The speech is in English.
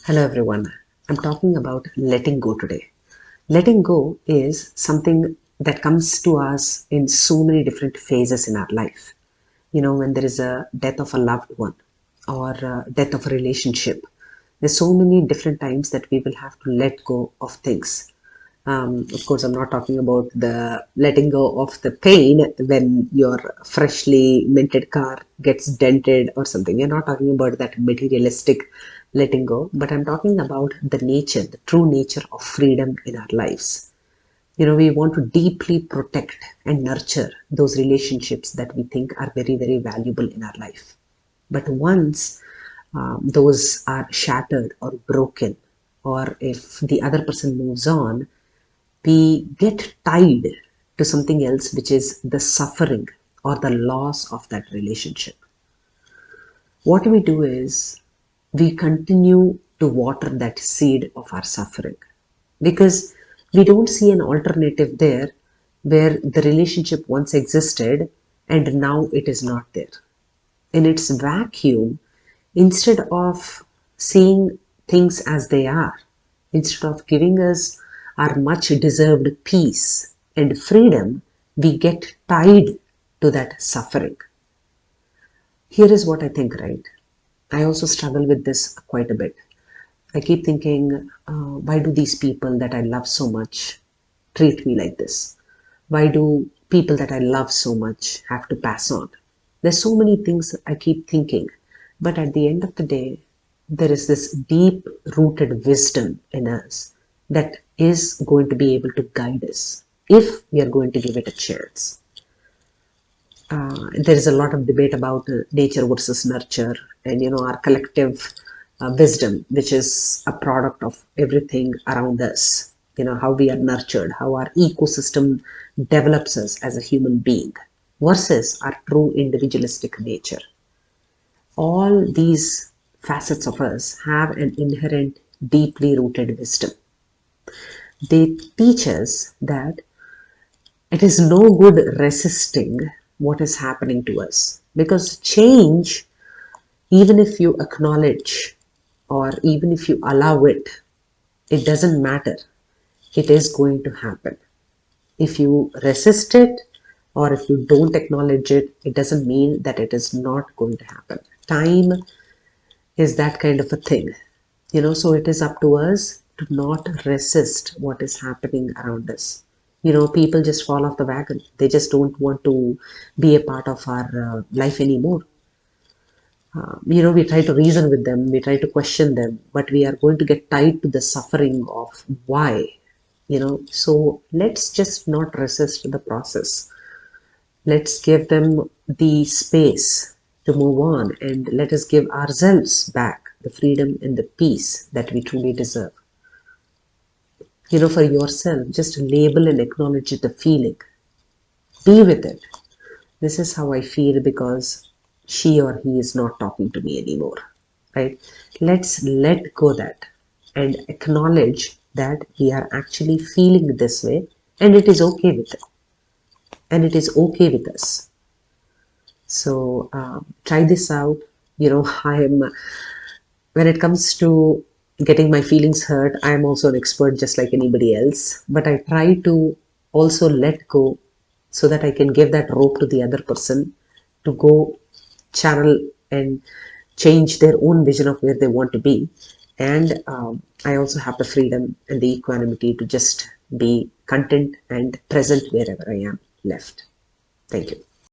Hello everyone. I'm talking about letting go today. Letting go is something that comes to us in so many different phases in our life. When there is a death of a loved one or death of a relationship, there's so many different times that we will have to let go of things. Of course, I'm not talking about the letting go of the pain when your freshly minted car gets dented or something. We're not talking about that materialistic letting go, but I'm talking about the nature, the true nature of freedom in our lives. We want to deeply protect and nurture those relationships that we think are very, very valuable in our life. But once those are shattered or broken, or if the other person moves on, we get tied to something else, which is the suffering or the loss of that relationship. What we do is we continue to water that seed of our suffering because we don't see an alternative there where the relationship once existed and now it is not there. In its vacuum, instead of seeing things as they are, instead of giving us our much deserved peace and freedom, we get tied to that suffering. Here is what I think, right? I also struggle with this quite a bit. I keep thinking, why do these people that I love so much treat me like this? Why do people that I love so much have to pass on? There's so many things I keep thinking, but at the end of the day, there is this deep rooted wisdom in us that is going to be able to guide us if we are going to give it a chance. There is a lot of debate about nature versus nurture, and our collective wisdom, which is a product of everything around us. How we are nurtured, how our ecosystem develops us as a human being, versus our true individualistic nature. All these facets of us have an inherent, deeply rooted wisdom. They teach us that it is no good resisting what is happening to us because change, even if you acknowledge or even if you allow it, it doesn't matter. It is going to happen. If you resist it or if you don't acknowledge it, it doesn't mean that it is not going to happen. Time is that kind of a thing, so it is up to us to not resist what is happening around us. People just fall off the wagon. They just don't want to be a part of our life anymore. We try to reason with them, we try to question them, but we are going to get tied to the suffering of why. So let's just not resist the process. Let's give them the space to move on, and let us give ourselves back the freedom and the peace that we truly deserve. For yourself, just label and acknowledge the feeling. Be with it. This is how I feel because she or he is not talking to me anymore. Right? Let's let go that and acknowledge that we are actually feeling this way and it is okay with it. And it is okay with us. So try this out. I am, when it comes to getting my feelings hurt, I am also an expert just like anybody else. But I try to also let go so that I can give that rope to the other person to go channel and change their own vision of where they want to be. And I also have the freedom and the equanimity to just be content and present wherever I am left. Thank you.